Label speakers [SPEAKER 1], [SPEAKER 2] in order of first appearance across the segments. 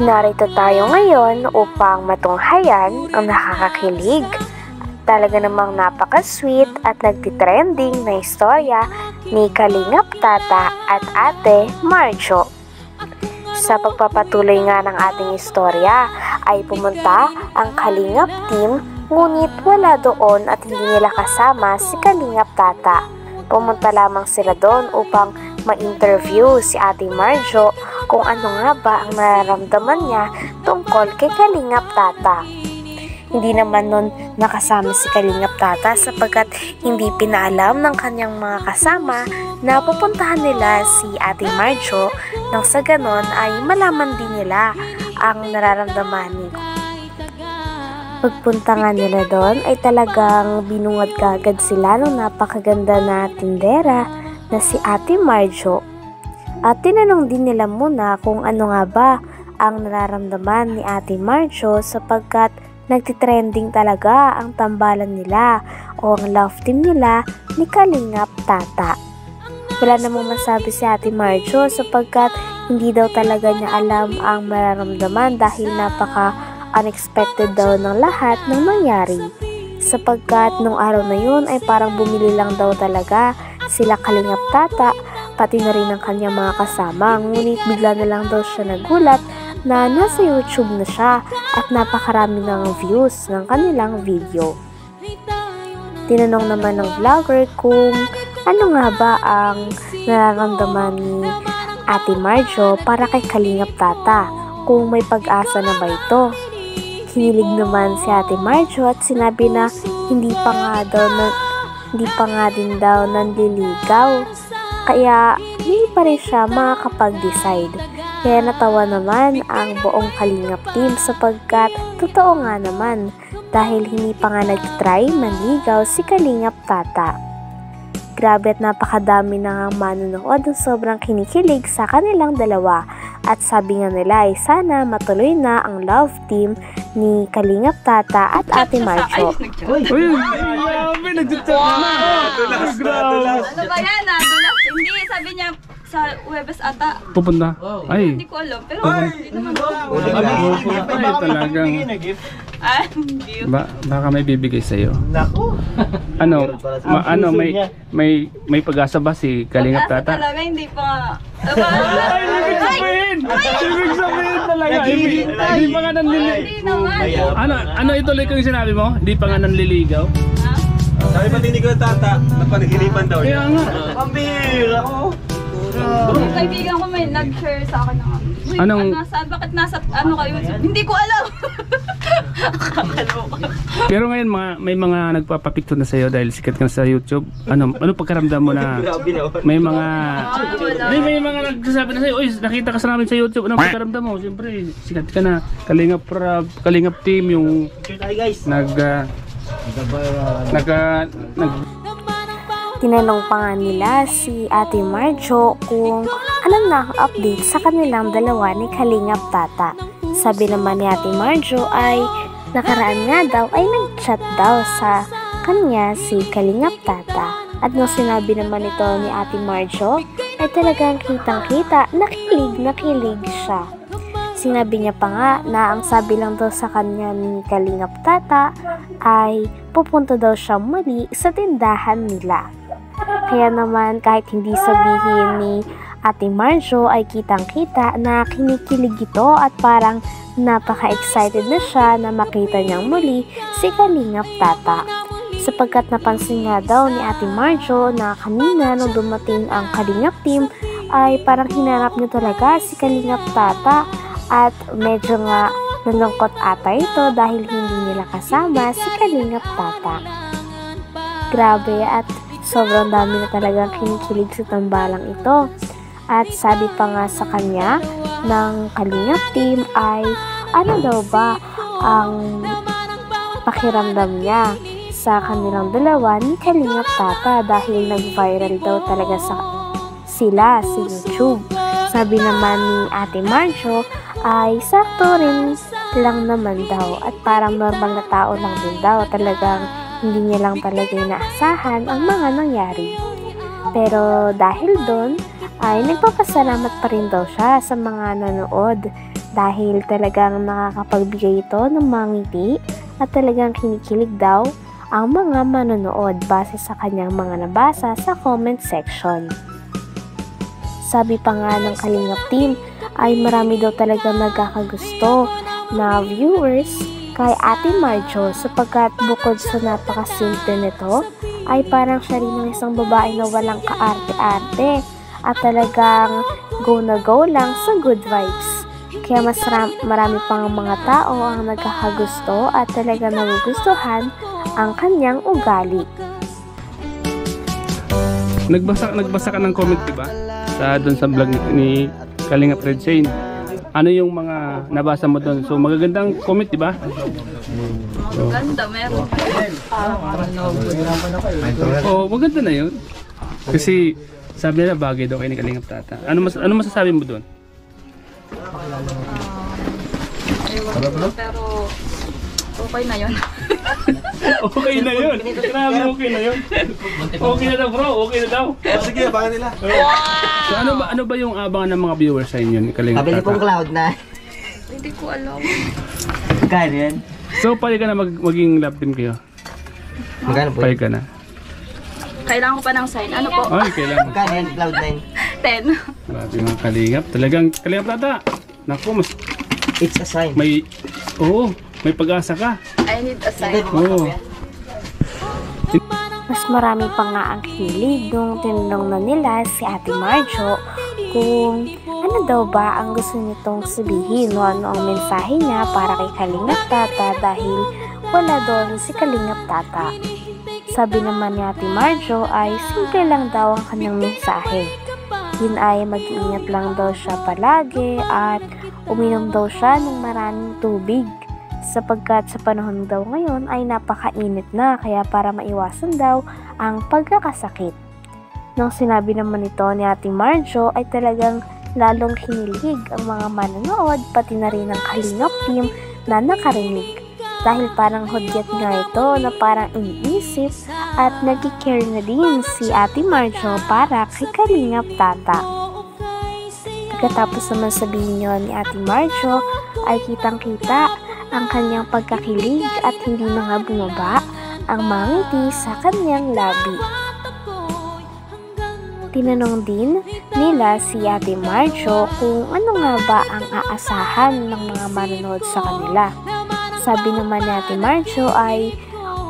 [SPEAKER 1] Narito tayo ngayon upang matunghayan ang nakakakilig, talaga namang napaka-sweet at nagtitrending na istorya ni Kalingap Tata at Ate Marjo. Sa pagpapatuloy nga ng ating istorya ay pumunta ang Kalingap team, ngunit wala doon at hindi nila kasama si Kalingap Tata. Pumunta lamang sila doon upang ma-interview si Ate Marjo kung ano nga ba ang nararamdaman niya tungkol kay Kalingap Tata. Hindi naman nun nakasama si Kalingap Tata sapagkat hindi pinaalam ng kanyang mga kasama na pupuntahan nila si Ate Marjo nang sa ganon ay malaman din nila ang nararamdaman ni. Pagpunta nga nila doon ay talagang binungad kagad sila ng napakaganda na tindera na si Ate Marjo. At tinanong din nila muna kung ano nga ba ang nararamdaman ni Ate Marjo sapagkat nagtitrending talaga ang tambalan nila o ang love team nila ni Kalingap Tata. Wala namang masabi si Ate Marjo sapagkat hindi daw talaga niya alam ang mararamdaman dahil napaka-unexpected daw ng lahat ng nangyari. Sapagkat nung araw na yun ay parang bumili lang daw talaga sila Kalingap Tata pati na rin ang kanyang mga kasama, ngunit bigla na lang daw siya nagulat na nasa YouTube na siya at napakarami ng views ng kanilang video. Tinanong naman ng vlogger kung ano nga ba ang nararamdaman ni Ate Marjo para kay Kalingap Tata, kung may pag-asa na ba ito. Kinilig naman si Ate Marjo at sinabi na hindi pa nga din daw nanliligaw, kaya hindi pa rin siya makakapag-decide. Kaya natawa naman ang buong Kalingap team sapagkat totoo nga naman dahil hindi pa nga nag-try manligaw si Kalingap Tata. Grabe at napakadami na nga manonood ng sobrang kinikilig sa kanilang dalawa at sabi nga nila ay sana matuloy na ang love team ni Kalingap Tata at Ate Marjo.
[SPEAKER 2] Uy, grabe, nagtutulog na.
[SPEAKER 3] Dulas. Ano ba yan? Dulas. Hindi, sabi niya sa Huwebes ata.
[SPEAKER 2] Pupunta? Ay.
[SPEAKER 3] Hindi ko alam. Pero
[SPEAKER 2] Ay, talagang. Baka may bibigay sa'yo.
[SPEAKER 4] Naku.
[SPEAKER 2] May pag-asa ba si Kalingap Tata?
[SPEAKER 3] Talaga, hindi pa.
[SPEAKER 2] Ibig sabihin talaga. Hindi pa nga nanliligaw. Ano ituloy ko yung sinabi mo? Hindi pa nga nanliligaw?
[SPEAKER 4] Sabi pa din ni Tata, napanaginipan daw niya.
[SPEAKER 2] Kaya nga.
[SPEAKER 4] Pambira ko.
[SPEAKER 3] Yung kaibigan ko may nag-share sa akin ng bakit nasa ano kayo? Hindi ko alam.
[SPEAKER 2] Pero ngayon may mga nagpapapicture na sa'yo dahil sikat ka sa YouTube. Ano pagkaramdam mo na may mga nagsasabi na sa'yo, oy, nakita ka sa namin sa YouTube, anong pagkaramdam mo? Siyempre, sikat ka na. Kalingap team yung
[SPEAKER 1] Tinanong pa nga nila si Ate Marjo kung alam na ang update sa kanilang dalawa ni Kalingap Tata. Sabi naman ni Ate Marjo ay nakaraan nga daw ay nag-chat daw sa kanya si Kalingap Tata. At nung sinabi naman ito ni Ate Marjo ay talagang kitang-kita, nakilig siya. Sinabi niya pa nga na ang sabi lang daw sa kanya ni Kalingap Tata ay pupunta daw siya muli sa tindahan nila. Kaya naman kahit hindi sabihin ni Ate Marjo ay kitang-kita na kinikilig ito at parang napaka-excited na siya na makita niyang muli si Kalingap Tata. Sapagkat napansin nga daw ni Ate Marjo na kanina nung dumating ang Kalingap team ay parang hinanap niya talaga si Kalingap Tata at medyo nga nalungkot ata ito dahil hindi nila kasama si Kalingap Tata. Grabe at sobrang dami na talagang kinikilig sa tambalang ito. At sabi pa nga sa kanya ng Kalingap team ay ano daw ba ang pakiramdam niya sa kanilang dalawa ni Kalingap Tata dahil nag-viral daw talaga sila sa YouTube. Sabi naman ni Ate Marjo ay sakto rin lang naman daw at parang normal na tao lang din daw, talagang hindi niya lang talaga inaasahan ang mga nangyari. Pero dahil doon ay nagpapasalamat pa rin daw siya sa mga nanood dahil talagang nakakapagbigay ito ng mga ngiti at talagang kinikilig daw ang mga manonood base sa kanyang mga nabasa sa comment section. Sabi pa nga ng Kalingap team ay marami daw talaga nagkakagusto na viewers kay Ate Marjo sapagkat bukod sa napakasimple nito ay parang siya rin ang isang babae na walang kaarte-arte at talagang go na go lang sa good vibes. Kaya mas marami pang mga tao ang nagkakagusto at talagang nagugustuhan ang kanyang ugali.
[SPEAKER 2] Nagbasa ka ng comment, diba? Doon sa vlog ni Kalingap Red Shane. Ano yung mga nabasa mo doon? So magagandang comment, diba?
[SPEAKER 3] Maganda, meron.
[SPEAKER 2] Oh, maganda na yun. Kasi sabi nila bagay daw kay ni Kalingap Tata. Ano masasabi mo doon?
[SPEAKER 3] Pero okay na yun.
[SPEAKER 2] Okay na yun. Grabe, okay na yun. Okay na daw, bro. Okay na daw.
[SPEAKER 4] Sige, abangan nila.
[SPEAKER 2] So ano ba yung abangan ng mga viewers sa inyo ni Kalingap
[SPEAKER 5] Kabili pong
[SPEAKER 2] Tata?
[SPEAKER 5] cloud na.
[SPEAKER 3] Hindi ko alam.
[SPEAKER 5] Magkano yan?
[SPEAKER 2] So pwede ka na maging love team kayo?
[SPEAKER 5] Magkano po
[SPEAKER 2] Pwede
[SPEAKER 5] yan?
[SPEAKER 2] ka na?
[SPEAKER 3] Kailangan ko pa ng sign. Ano po?
[SPEAKER 2] Ay, kailangan.
[SPEAKER 5] Magkano yan? Cloud
[SPEAKER 3] 10.
[SPEAKER 5] 9.
[SPEAKER 2] Grabe mga Kalingap. Talagang Kalingap Tata. Naku, mas
[SPEAKER 5] It's a sign.
[SPEAKER 2] may may pag-asa ka.
[SPEAKER 3] I need a sign.
[SPEAKER 2] Oo.
[SPEAKER 1] Mas marami pa nga ang hilig nung tinanong na nila si Ate Marjo kung ano daw ba ang gusto nitong sabihin o ano ang mensahe niya para kay Kalingap Tata dahil wala doon si Kalingap Tata. Sabi naman ni Ate Marjo ay simple lang daw ang kanyang mensahe. Yun ay mag-iingat lang daw siya palagi at uminom daw siya ng maraming tubig sapagkat sa panahon daw ngayon ay napakainit na kaya para maiwasan daw ang pagkakasakit. Nang sinabi naman ito ni Ate Marjo ay talagang lalong kinilig ang mga manonood pati na rin ang Kalingap team na nakarinig. Dahil parang hudyat nga ito na parang iniisip at nag-care na din si Ate Marjo para kay Kalingap Tata. Pagkatapos naman sabihin nyo ni Ate Marjo ay kitang-kita ang kanyang pagkakilig at hindi na nga bumaba ang mga ngiti sa kanyang labi. Tinanong din nila si Ate Marjo kung ano nga ba ang aasahan ng mga manonood sa kanila. Sabi naman ni Ate Marjo ay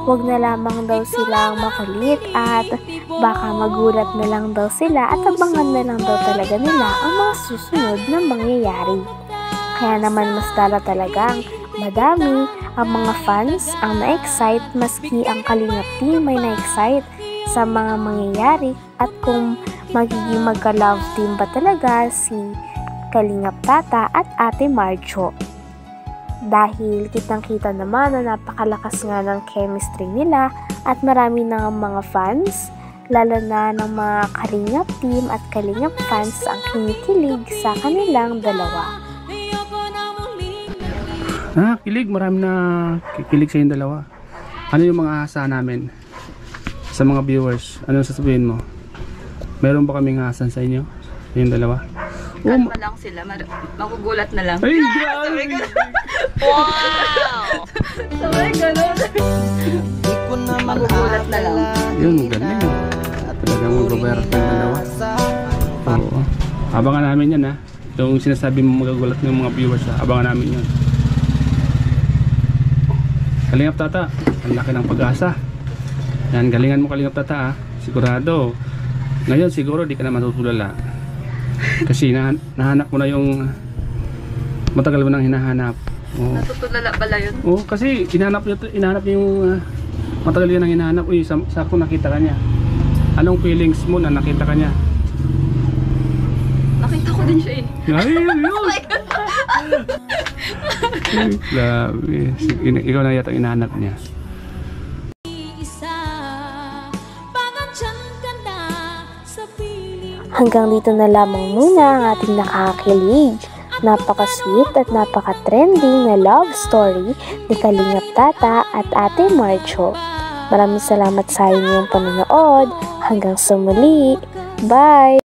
[SPEAKER 1] wag na lamang daw silang makulit at baka magulat na lang daw sila at abangan na lang daw talaga nila ang mga susunod na mangyayari. Kaya naman mas talagang madami ang mga fans ang na-excite maski ang Kalingap team may na-excite sa mga mangyayari at kung magiging magka-love team ba talaga si Kalingap Tata at Ate Marjo. Dahil kitang-kita naman na napakalakas nga ng chemistry nila at marami na mga fans, lalo na ng mga Kalingap team at Kalingap fans ang kinikilig sa kanilang dalawa.
[SPEAKER 2] Kilig. Marami na kikilig sa yung dalawa. Ano yung mga asa namin sa mga viewers? Ano sasabihin mo? Meron ba kaming asan sa inyo? Yung dalawa?
[SPEAKER 3] Kalma lang sila. Magugulat na lang.
[SPEAKER 2] Ay, grabe!
[SPEAKER 3] Wow! Sabay ganun. Magugulat na lang.
[SPEAKER 2] Yun, galing. Talagang magbabayarap yung dalawa. Oo. Abangan namin yan, ha? Yung sinasabi mo magagulat ng mga viewers, ha? Abangan namin yun. Kalingap Tata, ang laki ng pag-asa. Yan, galingan mo Kalingap Tata, ha? Sigurado. Ngayon siguro di ka na matutulala. Kasi nahanap mo na yung matagal mo nang hinahanap. Oo.
[SPEAKER 3] Natutulala pala yun.
[SPEAKER 2] Oo, kasi hinahanap niya yung matagal yun ang hinahanap. Uy, sakto nakita ka niya. Anong feelings mo na nakita ka niya?
[SPEAKER 3] Nakita ko din siya eh.
[SPEAKER 2] Ay, yun! Grabe. Ikaw na yata ang hinahanap niya.
[SPEAKER 1] Hanggang dito na lamang muna ang ating nakakakilig, napaka-sweet at napaka-trending na love story ni Kalingap Tata at Ate Marjo. Maraming salamat sa inyong panonood. Hanggang sa muli. Bye!